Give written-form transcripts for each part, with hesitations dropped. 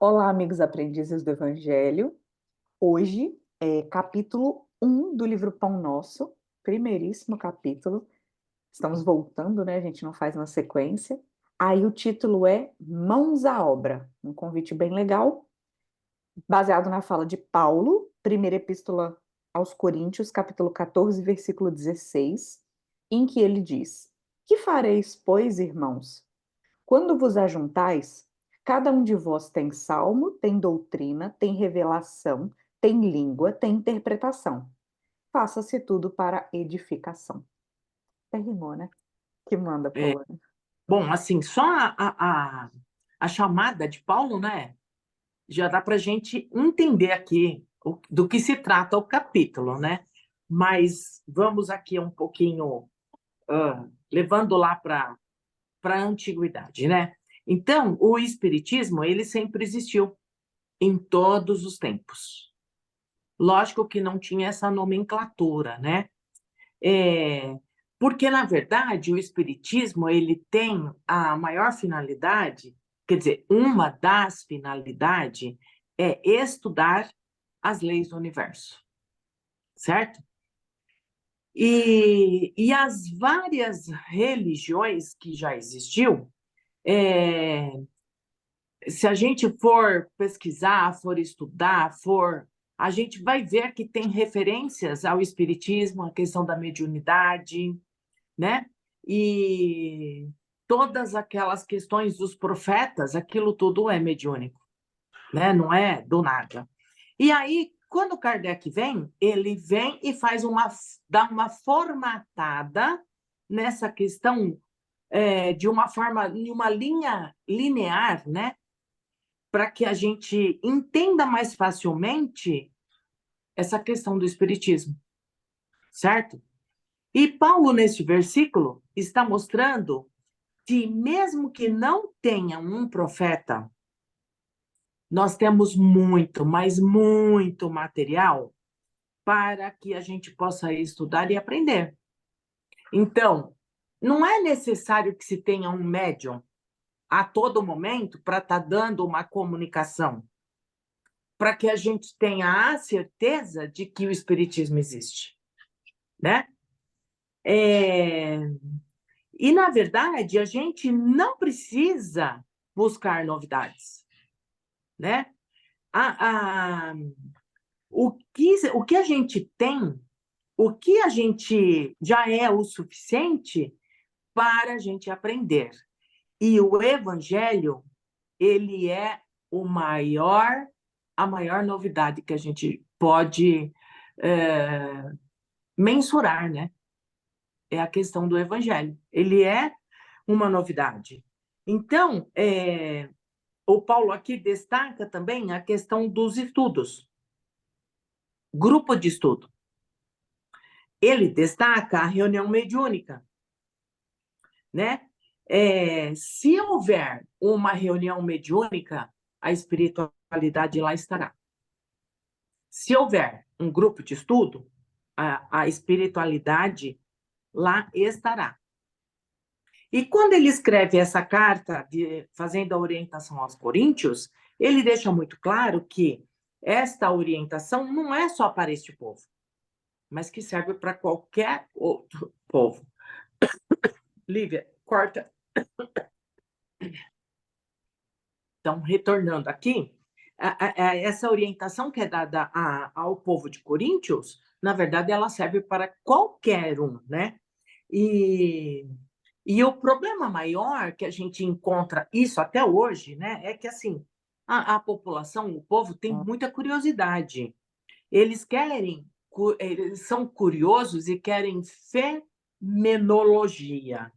Olá, amigos aprendizes do Evangelho. Hoje é capítulo 1 do livro Pão Nosso, primeiríssimo capítulo. Estamos voltando, né? A gente não faz uma sequência. Aí o título é Mãos à Obra, um convite bem legal, baseado na fala de Paulo, primeira epístola aos Coríntios, capítulo 14, versículo 16, em que ele diz: Que fareis, pois, irmãos? Quando vos ajuntais, cada um de vós tem salmo, tem doutrina, tem revelação, tem língua, tem interpretação. Faça-se tudo para edificação. Até rimou, né? Que manda, Polônia. Bom, assim, só a chamada de Paulo, né? Já dá para a gente entender aqui do que se trata o capítulo, né? Mas vamos aqui um pouquinho levando lá para a antiguidade, né? Então, o espiritismo, ele sempre existiu em todos os tempos. Lógico que não tinha essa nomenclatura, né? É, porque, na verdade, o espiritismo ele tem a maior finalidade, quer dizer, uma das finalidades é estudar as leis do universo, certo? E as várias religiões que já existiu, é, se a gente for pesquisar, for estudar, a gente vai ver que tem referências ao espiritismo, a questão da mediunidade, né? E todas aquelas questões dos profetas, aquilo tudo é mediúnico, né? Não é do nada. E aí, quando Kardec vem, ele vem e dá uma formatada nessa questão de uma forma, em uma linha linear, né? Para que a gente entenda mais facilmente essa questão do espiritismo, certo? E Paulo, neste versículo, está mostrando que, mesmo que não tenha um profeta, nós temos muito, mas muito material para que a gente possa estudar e aprender. Então, não é necessário que se tenha um médium a todo momento para estar dando uma comunicação, para que a gente tenha a certeza de que o espiritismo existe, né? É... E, na verdade, a gente não precisa buscar novidades, né? A, a, o que a gente tem, o que a gente já é o suficiente para a gente aprender. E o Evangelho, ele é a maior novidade que a gente pode mensurar, né? É a questão do Evangelho. Ele é uma novidade. Então, o Paulo aqui destaca também a questão dos estudos, grupo de estudo. Ele destaca a reunião mediúnica, né? Se houver uma reunião mediúnica, a espiritualidade lá estará. Se houver um grupo de estudo, a espiritualidade lá estará. E quando ele escreve essa carta, fazendo a orientação aos coríntios, ele deixa muito claro que esta orientação não é só para este povo, mas que serve para qualquer outro povo. Lívia, corta. Então, retornando aqui, essa orientação que é dada ao povo de Coríntios, na verdade, ela serve para qualquer um, né? E, e o problema maior que a gente encontra isso até hoje, né, é que assim a população, o povo tem muita curiosidade. Eles eles são curiosos e querem fenomenologia.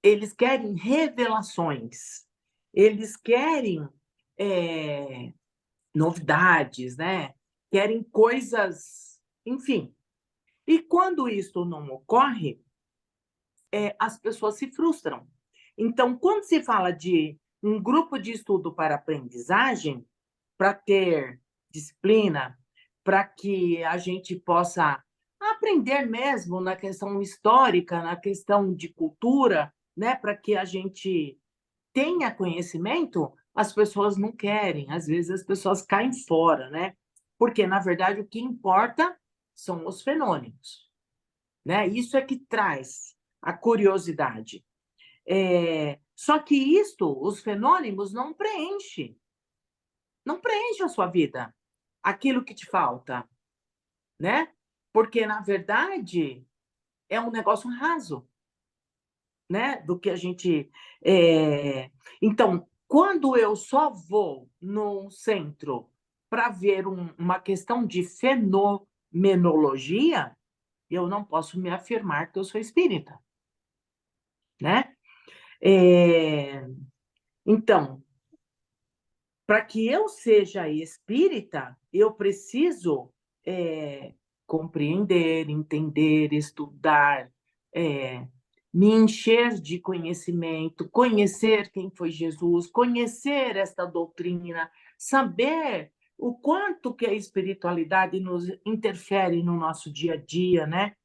Eles querem revelações, eles querem é, novidades, né? Querem coisas, enfim. E quando isso não ocorre, as pessoas se frustram. Então, quando se fala de um grupo de estudo para aprendizagem, para ter disciplina, para que a gente possa aprender mesmo na questão histórica, na questão de cultura, né, para que a gente tenha conhecimento, as pessoas não querem, às vezes as pessoas caem fora, né? Porque, na verdade, o que importa são os fenômenos, né? Isso é que traz a curiosidade. Só que isto, os fenômenos, não preenche a sua vida, aquilo que te falta, né? Porque, na verdade, é um negócio raso, né? Do que a gente. Então, quando eu só vou num centro para ver uma questão de fenomenologia, eu não posso me afirmar que eu sou espírita, né? É, Então, para que eu seja espírita, eu preciso é, compreender, entender, estudar, é, me encher de conhecimento, conhecer quem foi Jesus, conhecer esta doutrina, saber o quanto que a espiritualidade nos interfere no nosso dia a dia, né?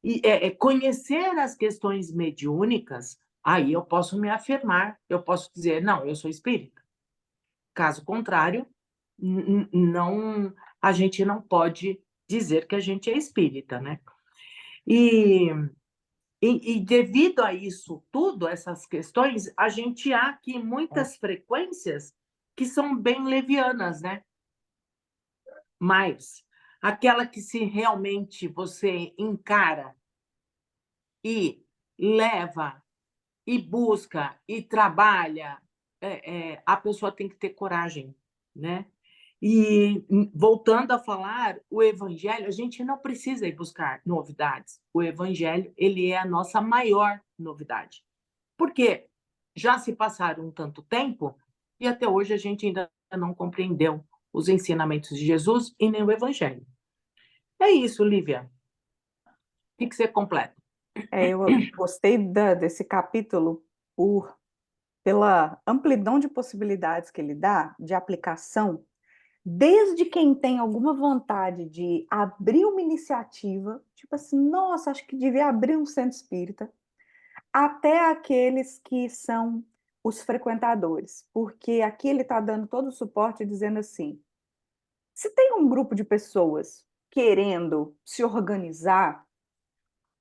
E conhecer as questões mediúnicas, aí eu posso me afirmar, eu posso dizer, não, eu sou espírita. Caso contrário, não, a gente não pode dizer que a gente é espírita, né? E, e devido a isso tudo, essas questões, a gente há aqui muitas frequências que são bem levianas, né? Mas aquela que se realmente você encara e leva e busca e trabalha, a pessoa tem que ter coragem, né? E voltando a falar, o evangelho, a gente não precisa ir buscar novidades. O evangelho, ele é a nossa maior novidade. Porque já se passaram um tanto tempo e até hoje a gente ainda não compreendeu os ensinamentos de Jesus e nem o evangelho. É isso, Lívia. O que você completa? Eu gostei desse capítulo pela amplidão de possibilidades que ele dá de aplicação, desde quem tem alguma vontade de abrir uma iniciativa, tipo assim, nossa, acho que devia abrir um centro espírita, até aqueles que são os frequentadores, porque aqui ele está dando todo o suporte dizendo assim: se tem um grupo de pessoas querendo se organizar,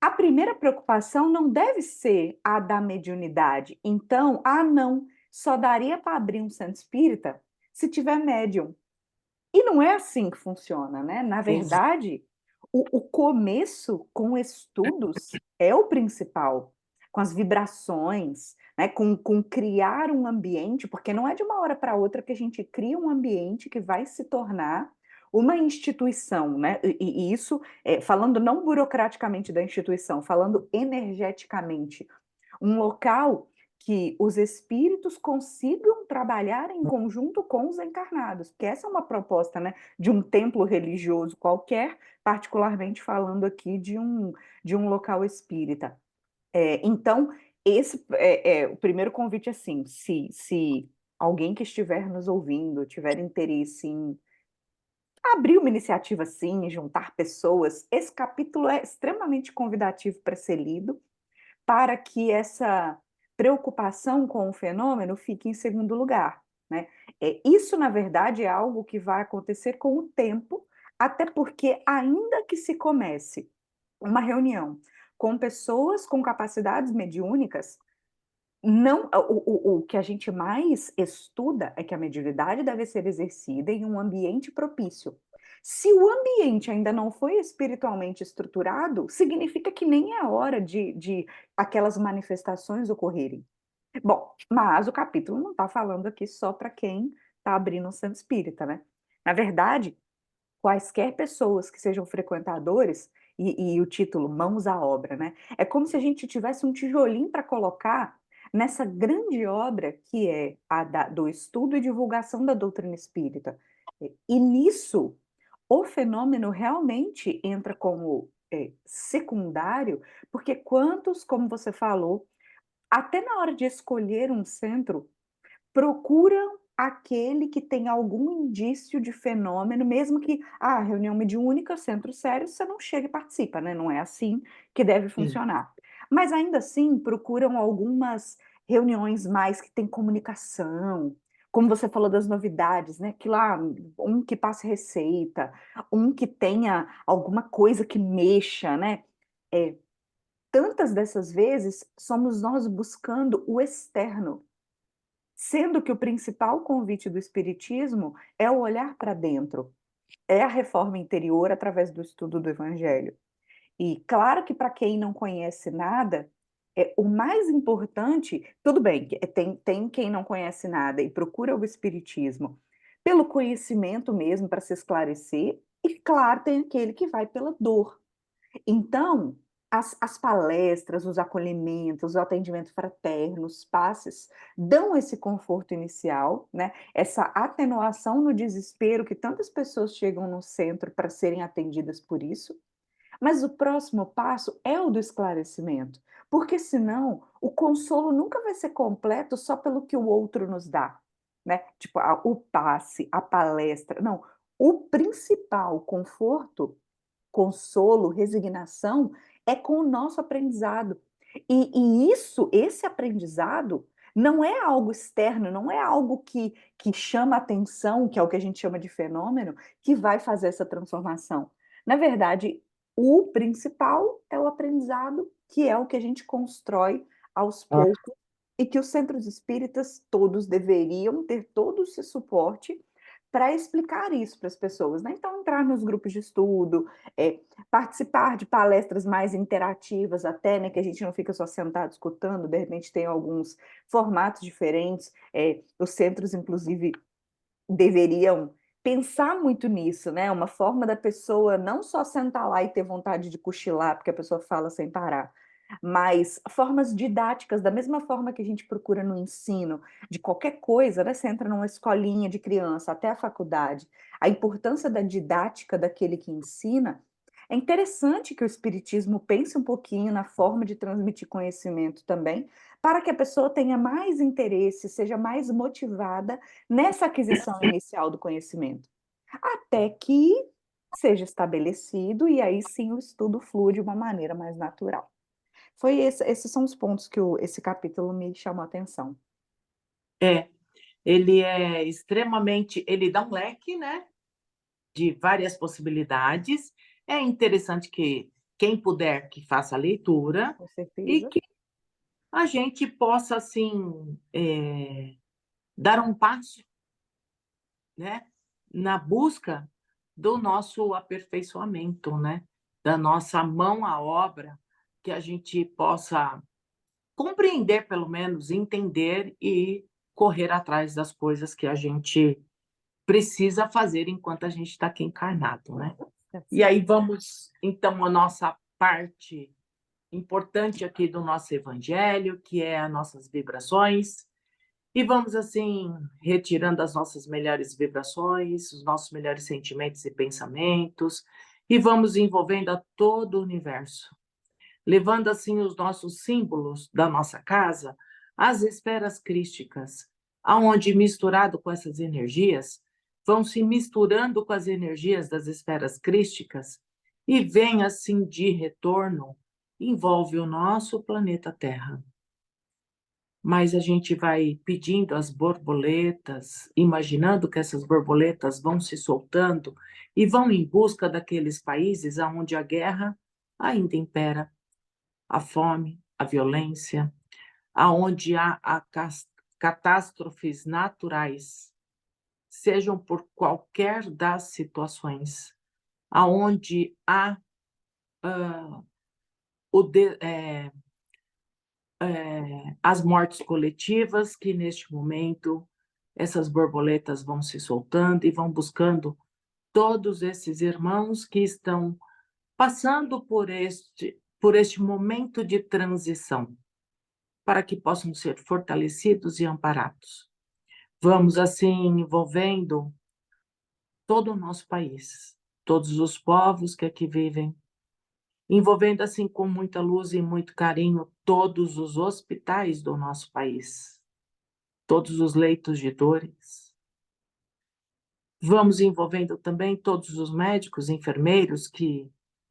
a primeira preocupação não deve ser a da mediunidade. Então, não, só daria para abrir um centro espírita se tiver médium. E não é assim que funciona, né? Na verdade, o começo com estudos é o principal, com as vibrações, né? Com criar um ambiente, porque não é de uma hora para outra que a gente cria um ambiente que vai se tornar uma instituição, né? E isso, falando não burocraticamente da instituição, falando energeticamente, um local que os espíritos consigam trabalhar em conjunto com os encarnados, porque essa é uma proposta, né, de um templo religioso qualquer, particularmente falando aqui de um local espírita. Então, esse o primeiro convite assim, se alguém que estiver nos ouvindo tiver interesse em abrir uma iniciativa assim, juntar pessoas, esse capítulo é extremamente convidativo para ser lido, para que essa preocupação com o fenômeno fique em segundo lugar, né? Isso, na verdade, é algo que vai acontecer com o tempo, até porque, ainda que se comece uma reunião com pessoas com capacidades mediúnicas, não, o que a gente mais estuda é que a mediunidade deve ser exercida em um ambiente propício. Se o ambiente ainda não foi espiritualmente estruturado, significa que nem é hora de aquelas manifestações ocorrerem. Bom, mas o capítulo não está falando aqui só para quem está abrindo um centro espírita, né? Na verdade, quaisquer pessoas que sejam frequentadores, e o título Mãos à Obra, né? É como se a gente tivesse um tijolinho para colocar nessa grande obra que é do estudo e divulgação da doutrina espírita. E nisso, o fenômeno realmente entra como secundário, porque quantos, como você falou, até na hora de escolher um centro, procuram aquele que tem algum indício de fenômeno, mesmo que reunião mediúnica, centro sério, você não chega e participa, né? Não é assim que deve Sim. funcionar. Mas ainda assim, procuram algumas reuniões mais que têm comunicação, Como você falou das novidades, né? Que lá, um que passe receita, um que tenha alguma coisa que mexa, né? É, tantas dessas vezes somos nós buscando o externo, sendo que o principal convite do Espiritismo é o olhar para dentro, é a reforma interior através do estudo do Evangelho. E claro que para quem não conhece nada, o mais importante, tudo bem, tem quem não conhece nada e procura o Espiritismo pelo conhecimento mesmo, para se esclarecer, e claro, tem aquele que vai pela dor. Então, as palestras, os acolhimentos, o atendimento fraterno, os passes, dão esse conforto inicial, né? Essa atenuação no desespero que tantas pessoas chegam no centro para serem atendidas por isso. Mas o próximo passo é o do esclarecimento, porque senão o consolo nunca vai ser completo só pelo que o outro nos dá, né? Tipo, o passe, a palestra. Não, o principal conforto, consolo, resignação, é com o nosso aprendizado. Esse aprendizado, não é algo externo, não é algo que chama atenção, que é o que a gente chama de fenômeno, que vai fazer essa transformação. Na verdade, o principal é o aprendizado, que é o que a gente constrói aos poucos, e que os centros espíritas todos deveriam ter todo esse suporte para explicar isso para as pessoas, né? Então, entrar nos grupos de estudo, participar de palestras mais interativas até, né? Que a gente não fica só sentado escutando, de repente tem alguns formatos diferentes. Os centros, inclusive, deveriam pensar muito nisso, né? Uma forma da pessoa não só sentar lá e ter vontade de cochilar, porque a pessoa fala sem parar, mas formas didáticas, da mesma forma que a gente procura no ensino de qualquer coisa, né? Você entra numa escolinha de criança até a faculdade, a importância da didática daquele que ensina. É interessante que o Espiritismo pense um pouquinho na forma de transmitir conhecimento também, para que a pessoa tenha mais interesse, seja mais motivada nessa aquisição inicial do conhecimento, até que seja estabelecido e aí sim o estudo flui de uma maneira mais natural. Esses são os pontos que esse capítulo me chamou a atenção. É, ele é extremamente, ele dá um leque, né, de várias possibilidades. É interessante que quem puder que faça a leitura Com e certeza. que a gente possa dar um passo, né, na busca do nosso aperfeiçoamento, né, da nossa mão à obra, que a gente possa compreender, pelo menos, entender e correr atrás das coisas que a gente precisa fazer enquanto a gente está aqui encarnado, né? Tá E certo. aí vamos, então, à nossa parte importante aqui do nosso evangelho, que é as nossas vibrações, e vamos, assim, retirando as nossas melhores vibrações, os nossos melhores sentimentos e pensamentos, e vamos envolvendo a todo o universo, levando, assim, os nossos símbolos da nossa casa às esferas crísticas, aonde, misturado com essas energias, vão se misturando com as energias das esferas crísticas e vem, assim, de retorno, envolve o nosso planeta Terra. Mas a gente vai pedindo as borboletas, imaginando que essas borboletas vão se soltando e vão em busca daqueles países onde a guerra ainda impera, a fome, a violência, aonde há catástrofes naturais, sejam por qualquer das situações, aonde há o de, as mortes coletivas, que neste momento essas borboletas vão se soltando e vão buscando todos esses irmãos que estão passando por este momento de transição, para que possam ser fortalecidos e amparados. Vamos, assim, envolvendo todo o nosso país, todos os povos que aqui vivem, envolvendo, assim, com muita luz e muito carinho, todos os hospitais do nosso país, todos os leitos de dores. Vamos envolvendo também todos os médicos, enfermeiros que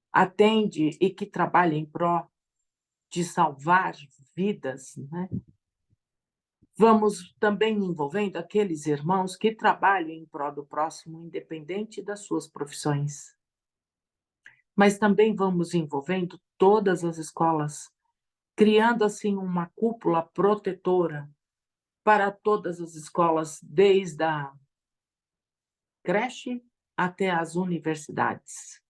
atendem e que trabalham em prol de salvar vidas, né? Vamos também envolvendo aqueles irmãos que trabalham em prol do próximo, independente das suas profissões. Mas também vamos envolvendo todas as escolas, criando assim uma cúpula protetora para todas as escolas, desde a creche até as universidades,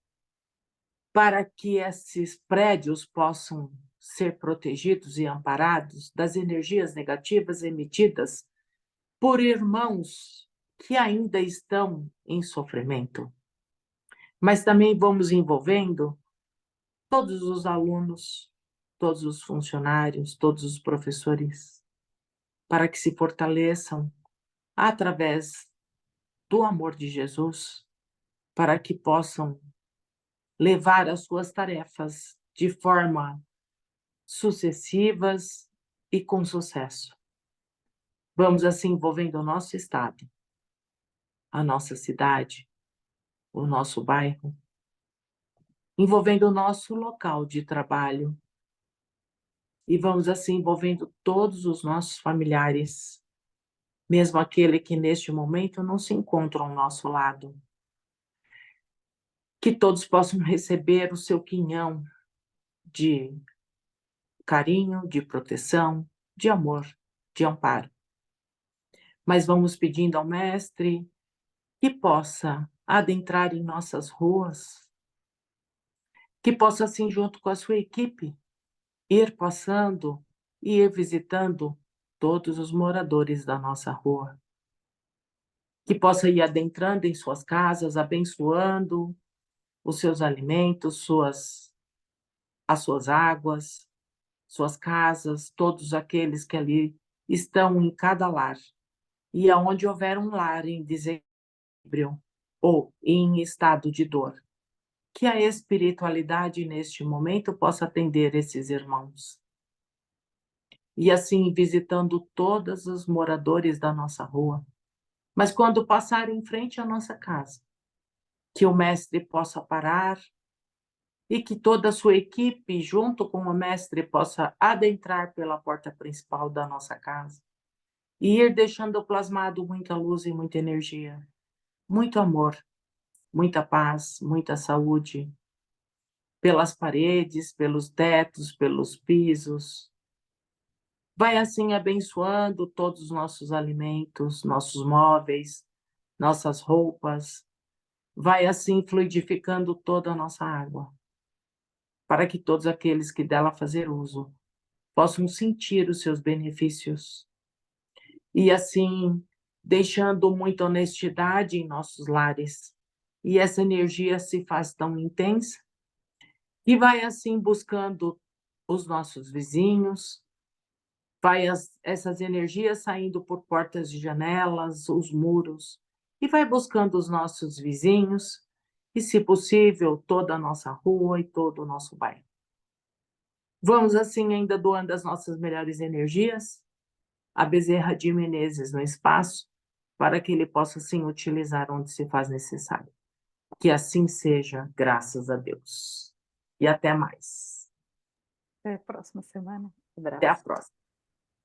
para que esses prédios possam ser protegidos e amparados das energias negativas emitidas por irmãos que ainda estão em sofrimento. Mas também vamos envolvendo todos os alunos, todos os funcionários, todos os professores, para que se fortaleçam através do amor de Jesus, para que possam levar as suas tarefas de forma sucessivas e com sucesso. Vamos assim envolvendo o nosso estado, a nossa cidade, o nosso bairro, envolvendo o nosso local de trabalho, e vamos assim envolvendo todos os nossos familiares, mesmo aquele que neste momento não se encontra ao nosso lado. Que todos possam receber o seu quinhão de carinho, de proteção, de amor, de amparo. Mas vamos pedindo ao Mestre que possa adentrar em nossas ruas, que possa, assim, junto com a sua equipe, ir passando e ir visitando todos os moradores da nossa rua. Que possa ir adentrando em suas casas, abençoando os seus alimentos, as suas águas, suas casas, todos aqueles que ali estão em cada lar. E aonde houver um lar em desequilíbrio ou em estado de dor, que a espiritualidade neste momento possa atender esses irmãos. E assim visitando todos os moradores da nossa rua. Mas quando passar em frente à nossa casa, que o mestre possa parar e que toda a sua equipe, junto com o mestre, possa adentrar pela porta principal da nossa casa e ir deixando plasmado muita luz e muita energia, muito amor, muita paz, muita saúde, pelas paredes, pelos tetos, pelos pisos. Vai assim abençoando todos os nossos alimentos, nossos móveis, nossas roupas. Vai assim fluidificando toda a nossa água, para que todos aqueles que dela fazer uso possam sentir os seus benefícios. E assim, deixando muita honestidade em nossos lares. E essa energia se faz tão intensa e vai assim buscando os nossos vizinhos, essas energias saindo por portas de janelas, os muros, e vai buscando os nossos vizinhos, e, se possível, toda a nossa rua e todo o nosso bairro. Vamos assim ainda doando as nossas melhores energias a Bezerra de Menezes no espaço, para que ele possa assim utilizar onde se faz necessário. Que assim seja, graças a Deus. E até mais. Até a próxima semana. Até a Abraço. próxima.